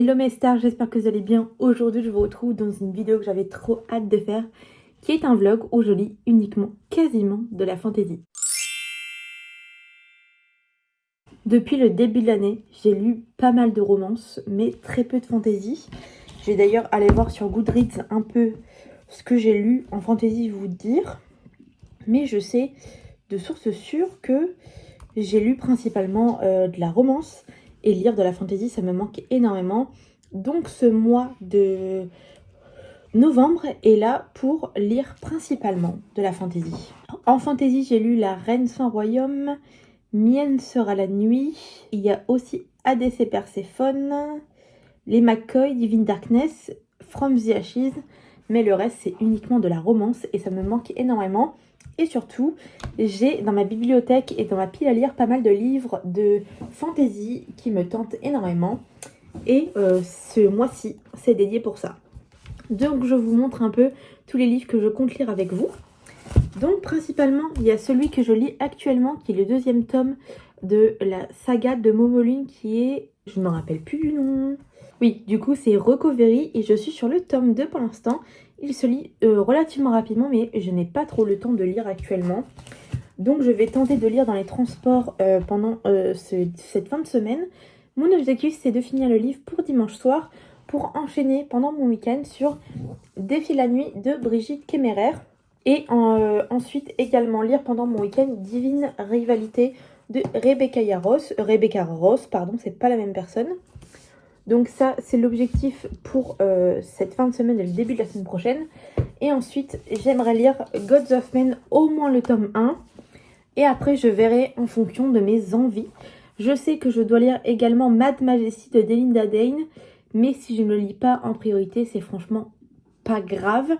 Hello mes stars, j'espère que vous allez bien. Aujourd'hui je vous retrouve dans une vidéo que j'avais trop hâte de faire, qui est un vlog où je lis uniquement, quasiment, de la fantasy. Depuis le début de l'année, j'ai lu pas mal de romances, mais très peu de fantasy. Je vais d'ailleurs aller voir sur Goodreads un peu ce que j'ai lu en fantasy, vous dire. Mais je sais de sources sûres que j'ai lu principalement de la romance, et lire de la fantasy ça me manque énormément. Donc ce mois de novembre est là pour lire principalement de la fantasy. En fantasy, j'ai lu La Reine sans royaume, Mienne sera la nuit. Il y a aussi Hadès et Perséphone, Les McCoy, Divine Darkness, From the Ashes. Mais le reste, c'est uniquement de la romance et ça me manque énormément. Et surtout, j'ai dans ma bibliothèque et dans ma pile à lire pas mal de livres de fantasy qui me tentent énormément. Et ce mois-ci, c'est dédié pour ça. Donc je vous montre un peu tous les livres que je compte lire avec vous. Donc principalement, il y a celui que je lis actuellement, qui est le deuxième tome de la saga de Momolune, qui est... je ne me rappelle plus du nom. Oui, du coup c'est Recovery, et je suis sur le tome 2 pour l'instant. Il se lit relativement rapidement, mais je n'ai pas trop le temps de lire actuellement. Donc je vais tenter de lire dans les transports pendant cette fin de semaine. Mon objectif, c'est de finir le livre pour dimanche soir, pour enchaîner pendant mon week-end sur Défi la nuit de Brigitte Kéméraire. Et ensuite également lire pendant mon week-end Divine Rivalité de Rebecca Ross, pardon, c'est pas la même personne. Donc ça, c'est l'objectif pour cette fin de semaine et le début de la semaine prochaine. Et ensuite, j'aimerais lire Gods of Men, au moins le tome 1. Et après, je verrai en fonction de mes envies. Je sais que je dois lire également Mad Majesty de Delinda Dane. Mais si je ne le lis pas en priorité, c'est franchement pas grave.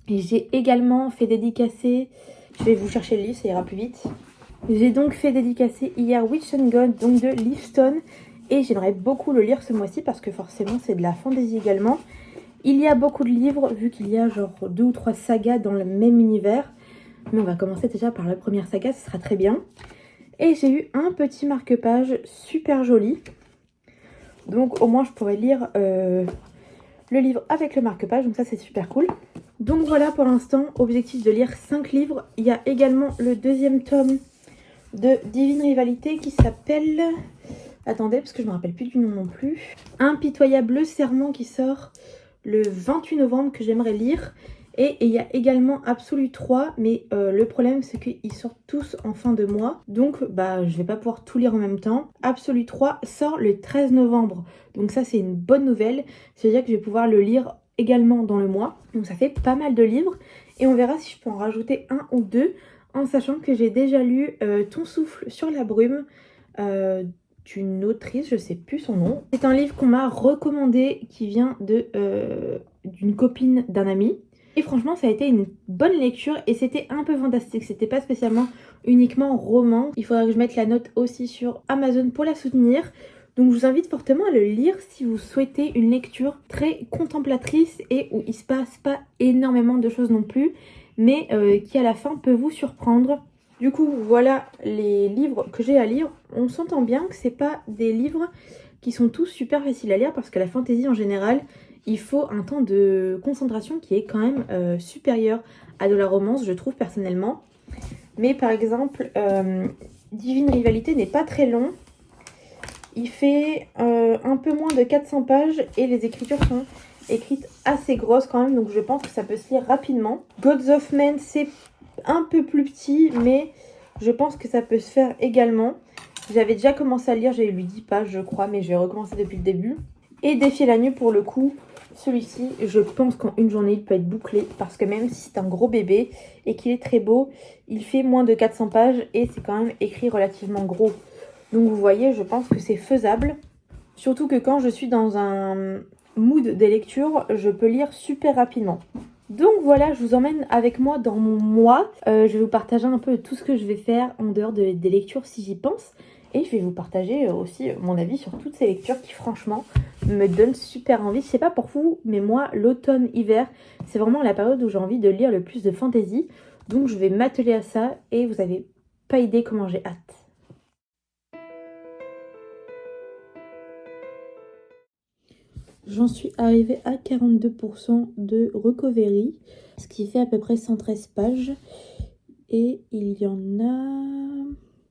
Et j'ai également fait dédicacer, je vais vous chercher le livre, ça ira plus vite. J'ai donc fait dédicacer hier Witch and God, donc de Leaf Stone. Et j'aimerais beaucoup le lire ce mois-ci parce que forcément c'est de la fantasy également. Il y a beaucoup de livres, vu qu'il y a genre 2 ou 3 sagas dans le même univers. Mais on va commencer déjà par la première saga, ce sera très bien. Et j'ai eu un petit marque-page super joli. Donc au moins je pourrais lire le livre avec le marque-page, donc ça c'est super cool. Donc voilà pour l'instant, objectif de lire 5 livres. Il y a également le deuxième tome de Divine Rivalité qui s'appelle... attendez, parce que je ne me rappelle plus du nom non plus. Impitoyable serment qui sort le 28 novembre que j'aimerais lire. Et il y a également Absolu 3, mais le problème c'est qu'ils sortent tous en fin de mois. Donc je vais pas pouvoir tout lire en même temps. Absolu 3 sort le 13 novembre. Donc ça c'est une bonne nouvelle. C'est-à-dire que je vais pouvoir le lire également dans le mois. Donc ça fait pas mal de livres. Et on verra si je peux en rajouter un ou deux. En sachant que j'ai déjà lu Ton souffle sur la brume d'une autrice, je sais plus son nom. C'est un livre qu'on m'a recommandé qui vient d'une copine d'un ami. Et franchement, ça a été une bonne lecture et c'était un peu fantastique. C'était pas spécialement uniquement roman. Il faudra que je mette la note aussi sur Amazon pour la soutenir. Donc je vous invite fortement à le lire si vous souhaitez une lecture très contemplatrice et où il se passe pas énormément de choses non plus, mais qui à la fin peut vous surprendre. Du coup, voilà les livres que j'ai à lire. On s'entend bien que c'est pas des livres qui sont tous super faciles à lire parce que la fantasy en général, il faut un temps de concentration qui est quand même supérieur à de la romance, je trouve personnellement. Mais par exemple, Divine Rivalité n'est pas très long. Il fait un peu moins de 400 pages et les écritures sont écrites assez grosses quand même, donc je pense que ça peut se lire rapidement. Gods of Men, c'est un peu plus petit, mais je pense que ça peut se faire également. J'avais déjà commencé à lire, j'ai lu 10 pages je crois, mais je vais recommencer depuis le début. Et Défier la nuit pour le coup, celui-ci, je pense qu'en une journée, il peut être bouclé. Parce que même si c'est un gros bébé et qu'il est très beau, il fait moins de 400 pages et c'est quand même écrit relativement gros. Donc vous voyez, je pense que c'est faisable. Surtout que quand je suis dans un mood des lectures, je peux lire super rapidement. Donc voilà, je vous emmène avec moi dans mon mois. Je vais vous partager un peu tout ce que je vais faire en dehors des lectures si j'y pense. Et je vais vous partager aussi mon avis sur toutes ces lectures qui franchement me donnent super envie. Je sais pas pour vous, mais moi l'automne-hiver, c'est vraiment la période où j'ai envie de lire le plus de fantasy. Donc je vais m'atteler à ça et vous avez pas idée comment j'ai hâte. J'en suis arrivée à 42% de recovery, ce qui fait à peu près 113 pages. Et il y en a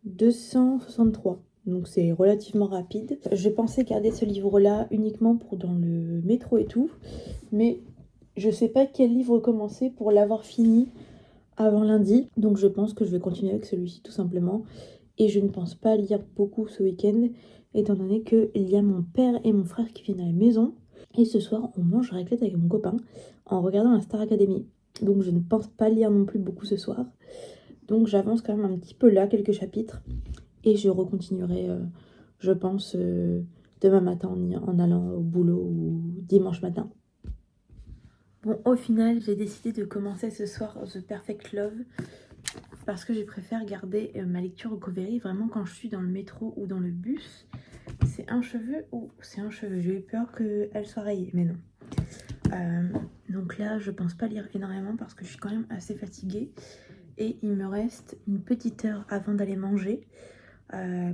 263. Donc c'est relativement rapide. Je pensais garder ce livre-là uniquement pour dans le métro et tout. Mais je sais pas quel livre commencer pour l'avoir fini avant lundi. Donc je pense que je vais continuer avec celui-ci tout simplement. Et je ne pense pas lire beaucoup ce week-end, étant donné qu'il y a mon père et mon frère qui viennent à la maison. Et ce soir, on mange raclette avec mon copain en regardant la Star Academy. Donc je ne pense pas lire non plus beaucoup ce soir. Donc j'avance quand même un petit peu là, quelques chapitres. Et je recontinuerai, je pense, demain matin en allant au boulot ou dimanche matin. Bon, au final, j'ai décidé de commencer ce soir The Perfect Love parce que je préfère garder ma lecture recovery vraiment quand je suis dans le métro ou dans le bus. C'est un cheveu ou c'est un cheveu. J'ai eu peur qu'elle soit rayée, mais non. Donc là, je pense pas lire énormément parce que je suis quand même assez fatiguée. Et il me reste une petite heure avant d'aller manger.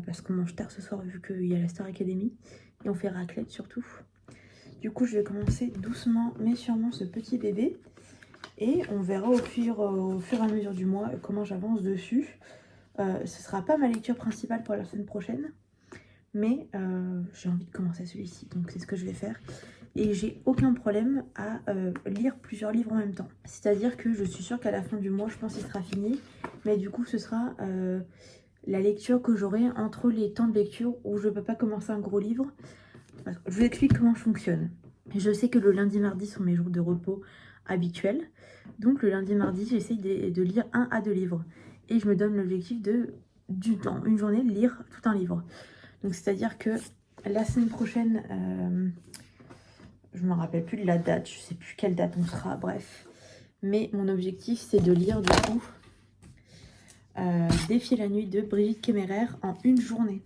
Parce qu'on mange tard ce soir vu qu'il y a la Star Academy. Et on fait raclette surtout. Du coup, je vais commencer doucement mais sûrement ce petit bébé. Et on verra au fur et à mesure du mois comment j'avance dessus. Ce sera pas ma lecture principale pour la semaine prochaine. Mais j'ai envie de commencer celui-ci. Donc c'est ce que je vais faire. Et j'ai aucun problème à lire plusieurs livres en même temps. C'est-à-dire que je suis sûre qu'à la fin du mois, je pense qu'il sera fini. Mais du coup, ce sera la lecture que j'aurai entre les temps de lecture où je ne peux pas commencer un gros livre. Je vous explique comment je fonctionne. Je sais que le lundi, mardi sont mes jours de repos habituels. Donc le lundi, mardi, j'essaye de lire 1 à 2 livres. Et je me donne l'objectif du temps, une journée, de lire tout un livre. Donc c'est-à-dire que la semaine prochaine, je ne me rappelle plus de la date, je ne sais plus quelle date on sera, bref. Mais mon objectif, c'est de lire du coup Défier la nuit de Brigitte Kéméraire en une journée.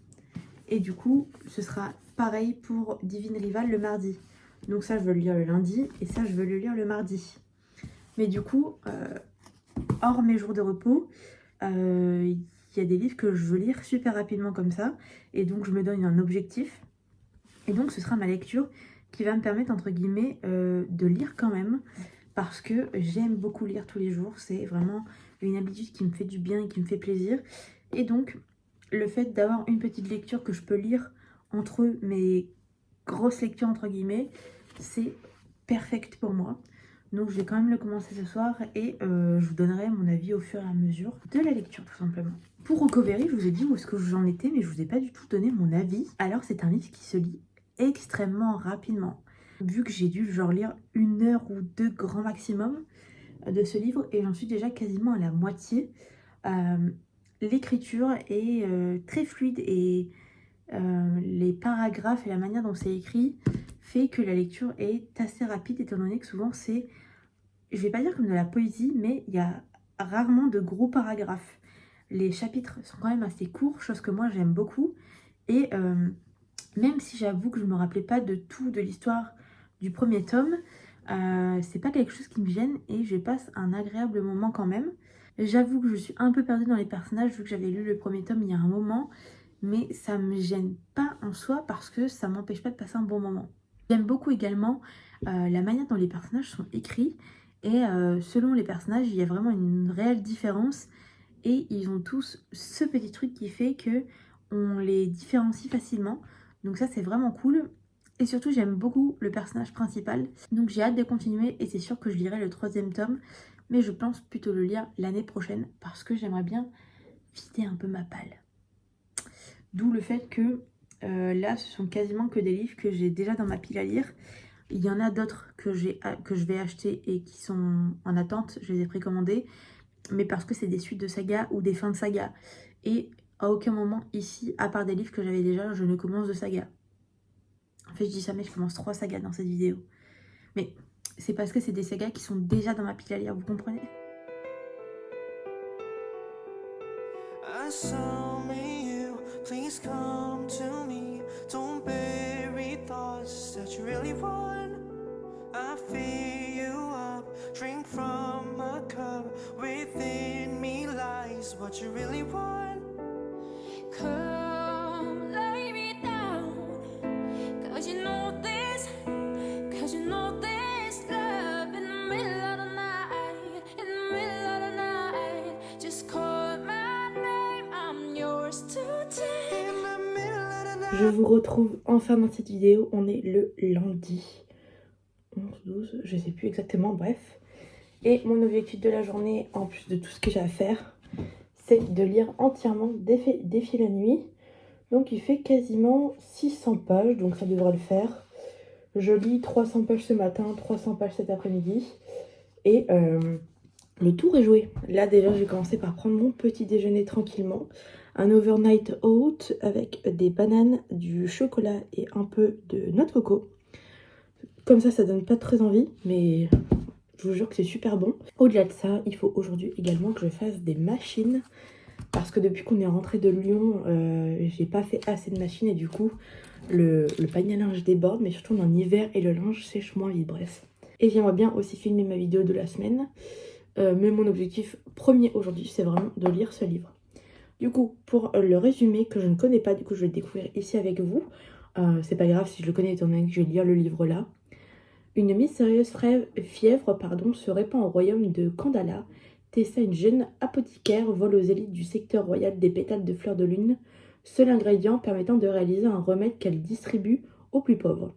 Et du coup, ce sera pareil pour Divine Rival le mardi. Donc ça, je veux le lire le lundi et ça, je veux le lire le mardi. Mais du coup, hors mes jours de repos, il y a des livres que je veux lire super rapidement comme ça. Et donc, je me donne un objectif. Et donc, ce sera ma lecture qui va me permettre, entre guillemets, de lire quand même. Parce que j'aime beaucoup lire tous les jours. C'est vraiment une habitude qui me fait du bien et qui me fait plaisir. Et donc, le fait d'avoir une petite lecture que je peux lire entre mes grosses lectures, entre guillemets, c'est perfect pour moi. Donc, je vais quand même le commencer ce soir et je vous donnerai mon avis au fur et à mesure de la lecture, tout simplement. Pour Recovery, je vous ai dit où est-ce que j'en étais, mais je vous ai pas du tout donné mon avis. Alors, c'est un livre qui se lit extrêmement rapidement. Vu que j'ai dû genre lire 1 heure ou 2 grand maximum de ce livre et j'en suis déjà quasiment à la moitié. L'écriture est très fluide et les paragraphes et la manière dont c'est écrit fait que la lecture est assez rapide étant donné que souvent c'est, je vais pas dire comme de la poésie, mais il y a rarement de gros paragraphes. Les chapitres sont quand même assez courts, chose que moi j'aime beaucoup. Et même si j'avoue que je me rappelais pas de tout de l'histoire du premier tome, c'est pas quelque chose qui me gêne et je passe un agréable moment quand même. J'avoue que je suis un peu perdue dans les personnages vu que j'avais lu le premier tome il y a un moment, mais ça me gêne pas en soi parce que ça m'empêche pas de passer un bon moment. J'aime beaucoup également la manière dont les personnages sont écrits et selon les personnages il y a vraiment une réelle différence et ils ont tous ce petit truc qui fait que on les différencie facilement. Donc ça c'est vraiment cool. Et surtout j'aime beaucoup le personnage principal. Donc j'ai hâte de continuer et c'est sûr que je lirai le 3e tome. Mais je pense plutôt le lire l'année prochaine parce que j'aimerais bien vider un peu ma palle. D'où le fait que là ce sont quasiment que des livres que j'ai déjà dans ma pile à lire. Il y en a d'autres que je vais acheter et qui sont en attente. Je les ai précommandés. Mais parce que c'est des suites de saga ou des fins de saga. Et à aucun moment ici, à part des livres que j'avais déjà, je ne commence de saga. En fait, je dis ça, mais je commence 3 sagas dans cette vidéo. Mais c'est parce que c'est des sagas qui sont déjà dans ma pile à lire, vous comprenez? Please come to me. Don't bury thoughts that you really want. I fill you up. Drink from a cup. Within me lies what you really want. Come lay me down. 'Cause you know this Je vous retrouve enfin dans cette vidéo. On est le lundi 11, 12, je sais plus exactement, bref. Et mon objectif de la journée, en plus de tout ce que j'ai à faire, c'est de lire entièrement Défi la nuit. Donc il fait quasiment 600 pages, donc ça devrait le faire. Je lis 300 pages ce matin, 300 pages cet après-midi. Et le tour est joué. Là déjà j'ai commencé par prendre mon petit déjeuner tranquillement. Un overnight oat avec des bananes, du chocolat et un peu de noix de coco. Comme ça donne pas très envie, mais je vous jure que c'est super bon. Au-delà de ça, il faut aujourd'hui également que je fasse des machines. Parce que depuis qu'on est rentré de Lyon, j'ai pas fait assez de machines et du coup, le panier à linge déborde. Mais surtout en hiver et le linge sèche moins vite, bref. Et j'aimerais bien aussi filmer ma vidéo de la semaine. Mais mon objectif premier aujourd'hui, c'est vraiment de lire ce livre. Du coup, pour le résumé que je ne connais pas, du coup je vais le découvrir ici avec vous. C'est pas grave si je le connais étant donné que je vais lire le livre là. Une mystérieuse fièvre se répand au royaume de Kandala. Tessa, une jeune apothicaire, vole aux élites du secteur royal des pétales de fleurs de lune, seul ingrédient permettant de réaliser un remède qu'elle distribue aux plus pauvres.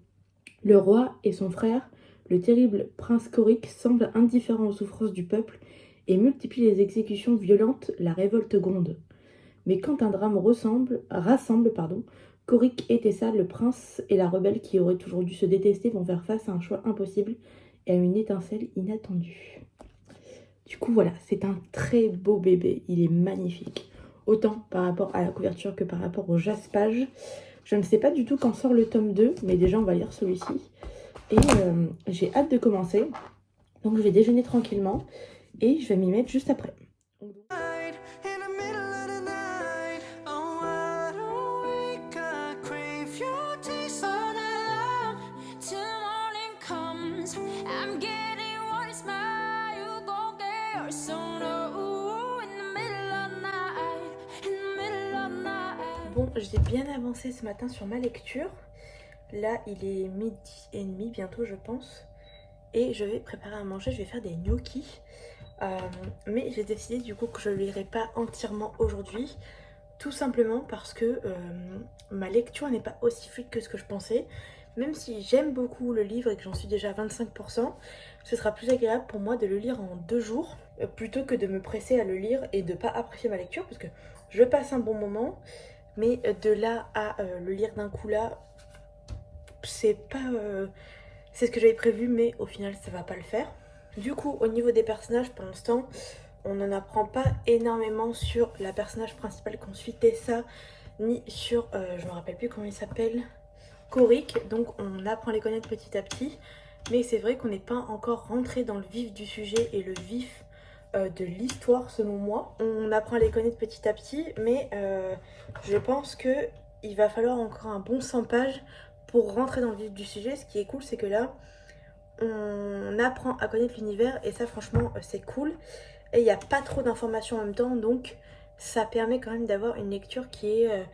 Le roi et son frère, le terrible prince Korik, semblent indifférents aux souffrances du peuple et multiplient les exécutions violentes, la révolte gronde. Mais quand un drame rassemble, Korik et Tessa, le prince et la rebelle qui auraient toujours dû se détester, vont faire face à un choix impossible et à une étincelle inattendue. Du coup voilà, c'est un très beau bébé, il est magnifique. Autant par rapport à la couverture que par rapport au jaspage. Je ne sais pas du tout quand sort le tome 2, mais déjà on va lire celui-ci. Et j'ai hâte de commencer. Donc je vais déjeuner tranquillement et je vais m'y mettre juste après. Bon, j'ai bien avancé ce matin sur ma lecture. Là, il est 12h30 bientôt, je pense. Et je vais préparer à manger, je vais faire des gnocchis. Mais j'ai décidé du coup que je ne lirai pas entièrement aujourd'hui. Tout simplement parce que ma lecture n'est pas aussi fluide que ce que je pensais. Même si j'aime beaucoup le livre et que j'en suis déjà à 25%, ce sera plus agréable pour moi de le lire en 2 jours plutôt que de me presser à le lire et de ne pas apprécier ma lecture parce que je passe un bon moment. Mais de là à le lire d'un coup là, c'est pas... c'est ce que j'avais prévu, mais au final ça va pas le faire. Du coup, au niveau des personnages, pour l'instant, on n'en apprend pas énormément sur la personnage principale qu'on suit, Tessa, ni sur, je me rappelle plus comment il s'appelle, Korik. Donc on apprend à les connaître petit à petit. Mais c'est vrai qu'on n'est pas encore rentré dans le vif du sujet et le vif de l'histoire selon moi. On apprend à les connaître petit à petit, mais je pense qu'il va falloir encore un bon 100 pages pour rentrer dans le vif du sujet. Ce qui est cool, c'est que là, on apprend à connaître l'univers et ça franchement c'est cool. Et il n'y a pas trop d'informations en même temps, donc ça permet quand même d'avoir une lecture qui est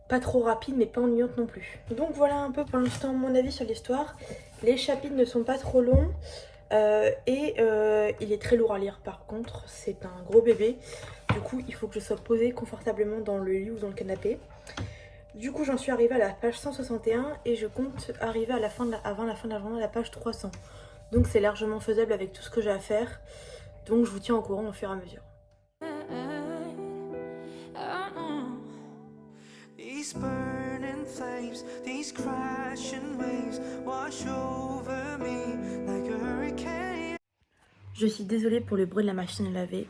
pas trop rapide mais pas ennuyante non plus. Donc voilà un peu pour l'instant mon avis sur l'histoire. Les chapitres ne sont pas trop longs. Il est très lourd à lire par contre, c'est un gros bébé. Du coup il faut que je sois posée confortablement dans le lit ou dans le canapé. Du coup j'en suis arrivée à la page 161 et je compte arriver à avant la fin de la journée à la page 300. Donc c'est largement faisable avec tout ce que j'ai à faire. Donc je vous tiens au courant au fur et à mesure. Je suis désolée pour le bruit de la machine à laver,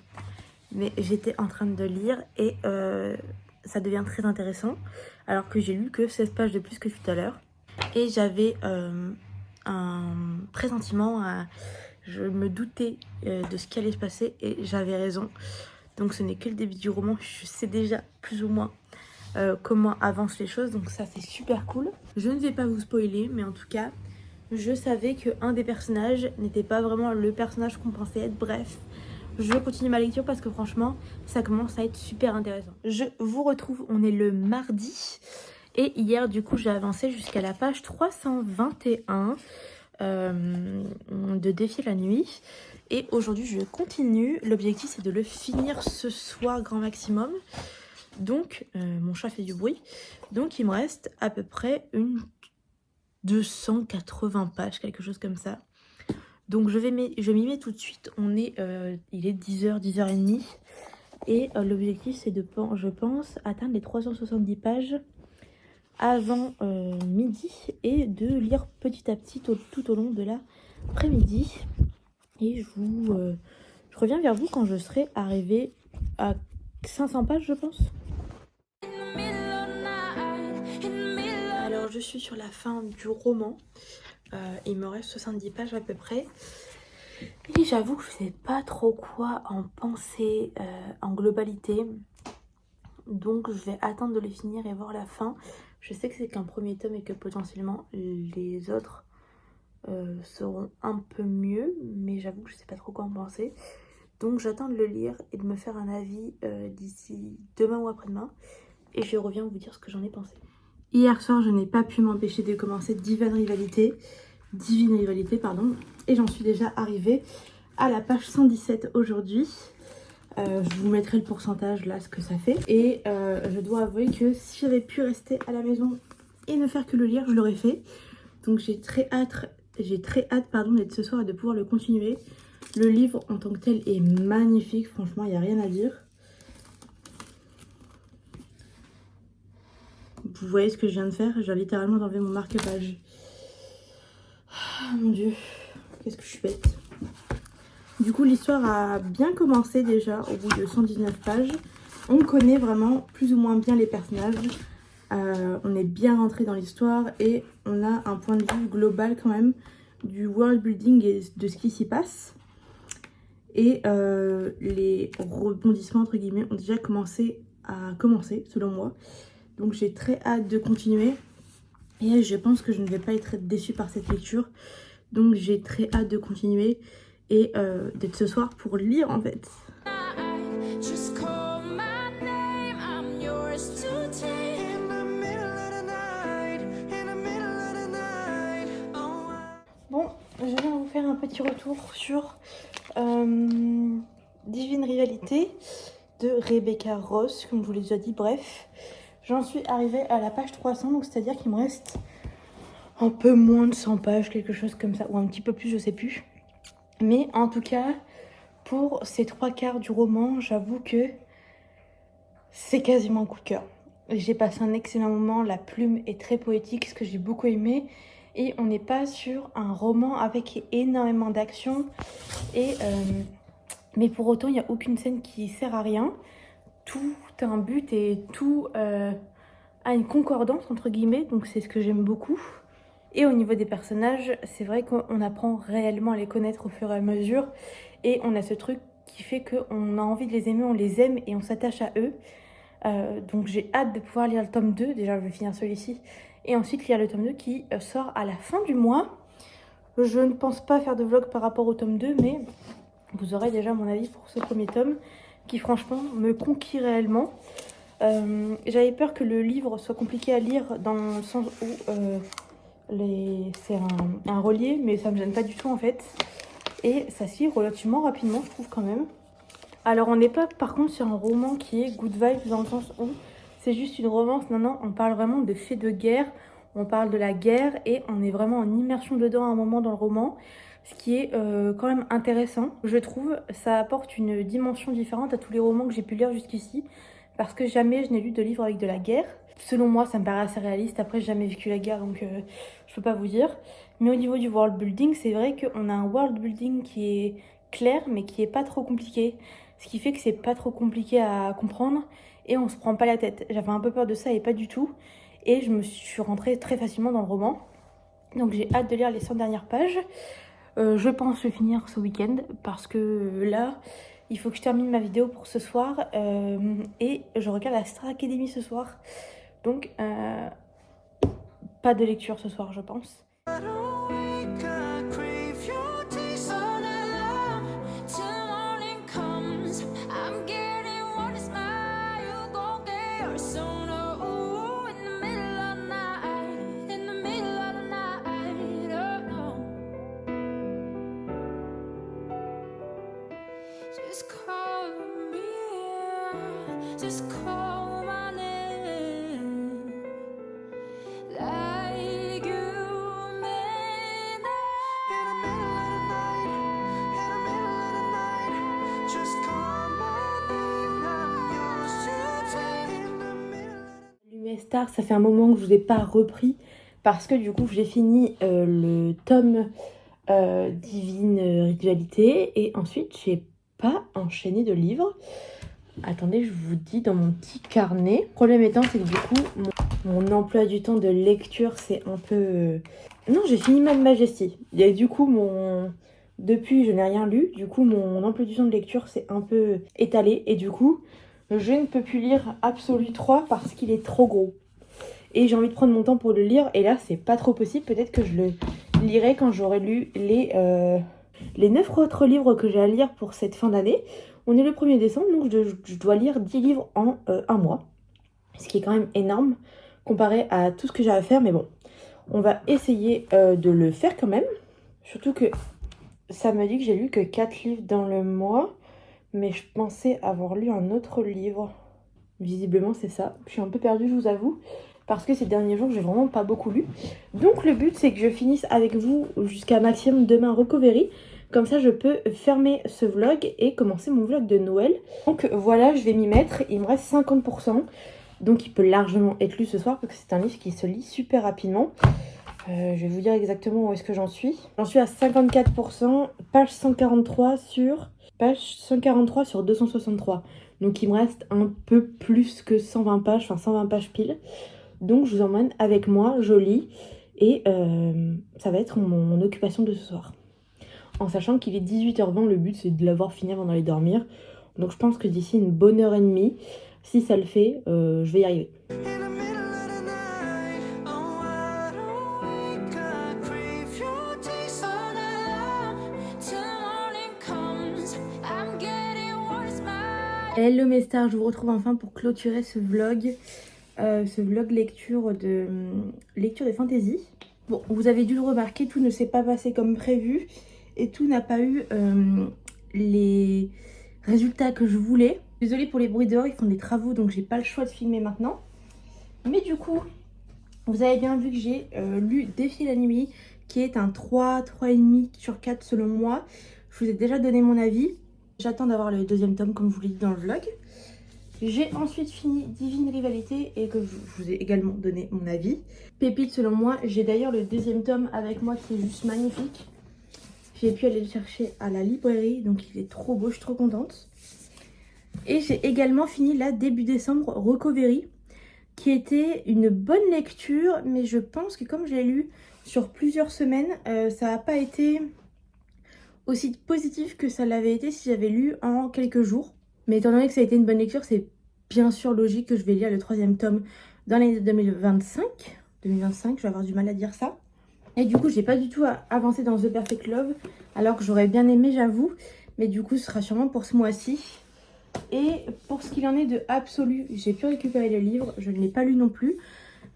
mais j'étais en train de lire et ça devient très intéressant, alors que j'ai lu que 16 pages de plus que tout à l'heure. Et j'avais un pressentiment, je me doutais de ce qui allait se passer et j'avais raison. Donc ce n'est que le début du roman, je sais déjà plus ou moins comment avancent les choses, donc ça c'est super cool. Je ne vais pas vous spoiler, mais en tout cas, je savais qu'un des personnages n'était pas vraiment le personnage qu'on pensait être. Bref, je continue ma lecture parce que franchement, ça commence à être super intéressant. Je vous retrouve, on est le mardi. Et hier, du coup, j'ai avancé jusqu'à la page 321 de Défi la nuit. Et aujourd'hui, je continue. L'objectif, c'est de le finir ce soir, grand maximum. Donc, mon chat fait du bruit. Donc, il me reste à peu près une 280 pages, quelque chose comme ça. Donc, je m'y mets tout de suite. Il est 10h, 10h30. Et l'objectif, c'est je pense, atteindre les 370 pages avant midi et de lire petit à petit tout au long de l'après-midi. Et je reviens vers vous quand je serai arrivée à 500 pages, je pense. Alors, je suis sur la fin du roman. Il me reste 70 pages à peu près. Et j'avoue que je sais pas trop quoi en penser en globalité. Donc, je vais attendre de les finir et voir la fin. Je sais que c'est qu'un premier tome et que potentiellement les autres seront un peu mieux. Mais j'avoue que je sais pas trop quoi en penser. Donc, j'attends de le lire et de me faire un avis d'ici demain ou après-demain. Et je reviens vous dire ce que j'en ai pensé. Hier soir, je n'ai pas pu m'empêcher de commencer Divine Rivalité, et j'en suis déjà arrivée à la page 117 aujourd'hui. Je vous mettrai le pourcentage là, ce que ça fait. Et je dois avouer que si j'avais pu rester à la maison et ne faire que le lire, je l'aurais fait. Donc j'ai très hâte d'être ce soir et de pouvoir le continuer. Le livre en tant que tel est magnifique, franchement, il n'y a rien à dire. Vous voyez ce que je viens de faire? J'ai littéralement enlevé mon marque-page. Ah mon dieu, qu'est-ce que je suis bête. Du coup, l'histoire a bien commencé déjà au bout de 119 pages. On connaît vraiment plus ou moins bien les personnages. On est bien rentré dans l'histoire et on a un point de vue global quand même du world building et de ce qui s'y passe. Et les rebondissements entre guillemets ont déjà commencé selon moi. Donc j'ai très hâte de continuer. Et je pense que je ne vais pas être déçue par cette lecture. Donc j'ai très hâte de continuer et d'être ce soir pour lire en fait. Bon, je viens vous faire un petit retour sur Divine Rivalité de Rebecca Ross, comme je vous l'ai déjà dit. Bref, j'en suis arrivée à la page 300, donc c'est-à-dire qu'il me reste un peu moins de 100 pages, quelque chose comme ça, ou un petit peu plus, je sais plus. Mais en tout cas, pour ces 3/4 du roman, j'avoue que c'est quasiment un coup de cœur. J'ai passé un excellent moment, la plume est très poétique, ce que j'ai beaucoup aimé. Et on n'est pas sur un roman avec énormément d'action. Mais pour autant, il n'y a aucune scène qui sert à rien. Tout a un but et tout a une concordance, entre guillemets. Donc c'est ce que j'aime beaucoup. Et au niveau des personnages, c'est vrai qu'on apprend réellement à les connaître au fur et à mesure. Et on a ce truc qui fait qu'on a envie de les aimer, on les aime et on s'attache à eux. Donc j'ai hâte de pouvoir lire le tome 2. Déjà, je vais finir celui-ci. Et ensuite lire le tome 2 qui sort à la fin du mois. Je ne pense pas faire de vlog par rapport au tome 2, mais vous aurez déjà mon avis pour ce premier tome qui franchement me conquit réellement. J'avais peur que le livre soit compliqué à lire dans le sens où c'est un relié, mais ça me gêne pas du tout en fait. Et ça se lit relativement rapidement, je trouve quand même. Alors on n'est pas par contre sur un roman qui est good vibes dans le sens où c'est juste une romance. Non, on parle vraiment de faits de guerre. On parle de la guerre et on est vraiment en immersion dedans à un moment dans le roman. Ce qui est quand même intéressant, je trouve. Ça apporte une dimension différente à tous les romans que j'ai pu lire jusqu'ici. Parce que jamais je n'ai lu de livre avec de la guerre. Selon moi, ça me paraît assez réaliste. Après, j'ai jamais vécu la guerre, donc je peux pas vous dire. Mais au niveau du world building, c'est vrai qu'on a un world building qui est clair, mais qui est pas trop compliqué. Ce qui fait que c'est pas trop compliqué à comprendre et on se prend pas la tête. J'avais un peu peur de ça et pas du tout. Et je me suis rentrée très facilement dans le roman. Donc j'ai hâte de lire les 100 dernières pages. Je pense le finir ce week-end parce que là, il faut que je termine ma vidéo pour ce soir et je regarde la Star Academy ce soir. Donc, pas de lecture ce soir, je pense. Just call me, just call Stars, ça fait un moment que je vous ai pas repris parce que du coup j'ai fini le tome Divine Ritualité et ensuite j'ai pas enchaîné de livres. Attendez, je vous dis dans mon petit carnet. Le problème étant, c'est que du coup, mon emploi du temps de lecture, c'est un peu... Non, j'ai fini Mad Majesty. Et du coup, depuis, je n'ai rien lu. Du coup, mon emploi du temps de lecture, c'est un peu étalé. Et du coup, je ne peux plus lire Absolu 3 parce qu'il est trop gros. Et j'ai envie de prendre mon temps pour le lire. Et là, c'est pas trop possible. Peut-être que je le lirai quand j'aurai lu les 9 autres livres que j'ai à lire pour cette fin d'année. On est le 1er décembre, donc je dois lire 10 livres en un mois. Ce qui est quand même énorme comparé à tout ce que j'ai à faire. Mais bon, on va essayer de le faire quand même. Surtout que ça me dit que j'ai lu que 4 livres dans le mois. Mais je pensais avoir lu un autre livre. Visiblement, c'est ça. Je suis un peu perdue, je vous avoue. Parce que ces derniers jours, j'ai vraiment pas beaucoup lu. Donc le but, c'est que je finisse avec vous jusqu'à maximum demain Recovery. Comme ça, je peux fermer ce vlog et commencer mon vlog de Noël. Donc voilà, je vais m'y mettre. Il me reste 50%. Donc il peut largement être lu ce soir parce que c'est un livre qui se lit super rapidement. Je vais vous dire exactement où est-ce que j'en suis. J'en suis à 54%, page 143 sur 263. Donc il me reste un peu plus que 120 pages, enfin 120 pages pile. Donc je vous emmène avec moi, je lis. Et ça va être mon occupation de ce soir. En sachant qu'il est 18h20, le but c'est de l'avoir fini avant d'aller dormir. Donc je pense que d'ici une bonne heure et demie, si ça le fait, je vais y arriver. Hello mes stars, je vous retrouve enfin pour clôturer ce vlog lecture de fantasy. Bon, vous avez dû le remarquer, tout ne s'est pas passé comme prévu et tout n'a pas eu les résultats que je voulais. Désolée pour les bruits dehors, ils font des travaux donc j'ai pas le choix de filmer maintenant. Mais du coup, vous avez bien vu que j'ai lu Défi la nuit qui est un 3,5 sur 4 selon moi. Je vous ai déjà donné mon avis. J'attends d'avoir le deuxième tome comme je vous l'ai dit dans le vlog. J'ai ensuite fini Divine Rivalité et que je vous ai également donné mon avis. Pépite selon moi, j'ai d'ailleurs le deuxième tome avec moi qui est juste magnifique. J'ai pu aller le chercher à la librairie, donc il est trop beau, je suis trop contente. Et j'ai également fini là début décembre Recovery, qui était une bonne lecture, mais je pense que comme je l'ai lu sur plusieurs semaines, ça n'a pas été aussi positif que ça l'avait été si j'avais lu en quelques jours. Mais étant donné que ça a été une bonne lecture, c'est bien sûr logique que je vais lire le 3e tome dans l'année 2025. 2025, je vais avoir du mal à dire ça. Et du coup, j'ai pas du tout avancé dans The Perfect Love, alors que j'aurais bien aimé, j'avoue. Mais du coup, ce sera sûrement pour ce mois-ci. Et pour ce qu'il en est de Absolu, j'ai pu récupérer le livre, je ne l'ai pas lu non plus.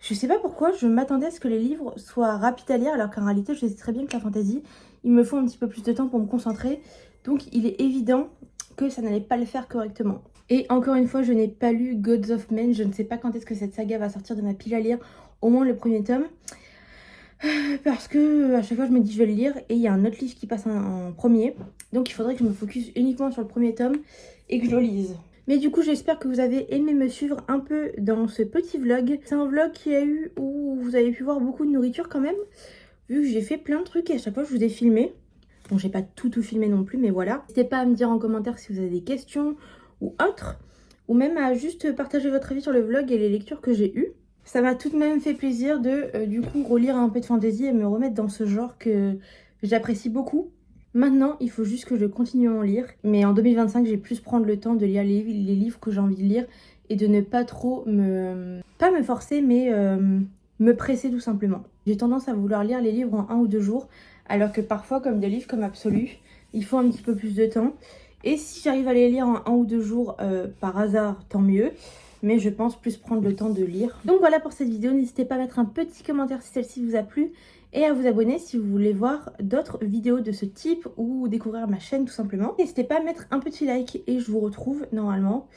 Je sais pas pourquoi, je m'attendais à ce que les livres soient rapides à lire, alors qu'en réalité, je sais très bien que la fantasy, il me faut un petit peu plus de temps pour me concentrer. Donc, il est évident que ça n'allait pas le faire correctement. Et encore une fois, je n'ai pas lu Gods of Men. Je ne sais pas quand est-ce que cette saga va sortir de ma pile à lire, au moins le 1er tome. Parce que à chaque fois, je me dis je vais le lire et il y a un autre livre qui passe en premier. Donc, il faudrait que je me focus uniquement sur le 1er tome et que je le lise. Mais du coup, j'espère que vous avez aimé me suivre un peu dans ce petit vlog. C'est un vlog qui a eu où vous avez pu voir beaucoup de nourriture quand même. Vu que j'ai fait plein de trucs et à chaque fois, je vous ai filmé. Bon, j'ai pas tout filmé non plus, mais voilà. N'hésitez pas à me dire en commentaire si vous avez des questions ou autres. Ou même à juste partager votre avis sur le vlog et les lectures que j'ai eues. Ça m'a tout de même fait plaisir de, du coup, relire un peu de fantasy et me remettre dans ce genre que j'apprécie beaucoup. Maintenant, il faut juste que je continue à en lire. Mais en 2025, j'ai plus prendre le temps de lire les livres que j'ai envie de lire et de ne pas trop pas me forcer, mais me presser tout simplement. J'ai tendance à vouloir lire les livres en 1 ou 2 jours, alors que parfois, comme des livres comme Absolu, il faut un petit peu plus de temps. Et si j'arrive à les lire en 1 ou 2 jours par hasard, tant mieux. Mais je pense plus prendre le temps de lire. Donc voilà pour cette vidéo. N'hésitez pas à mettre un petit commentaire si celle-ci vous a plu. Et à vous abonner si vous voulez voir d'autres vidéos de ce type ou découvrir ma chaîne tout simplement. N'hésitez pas à mettre un petit like et je vous retrouve normalement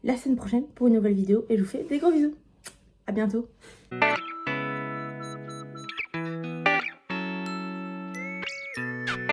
la semaine prochaine pour une nouvelle vidéo. Et je vous fais des gros bisous. À bientôt.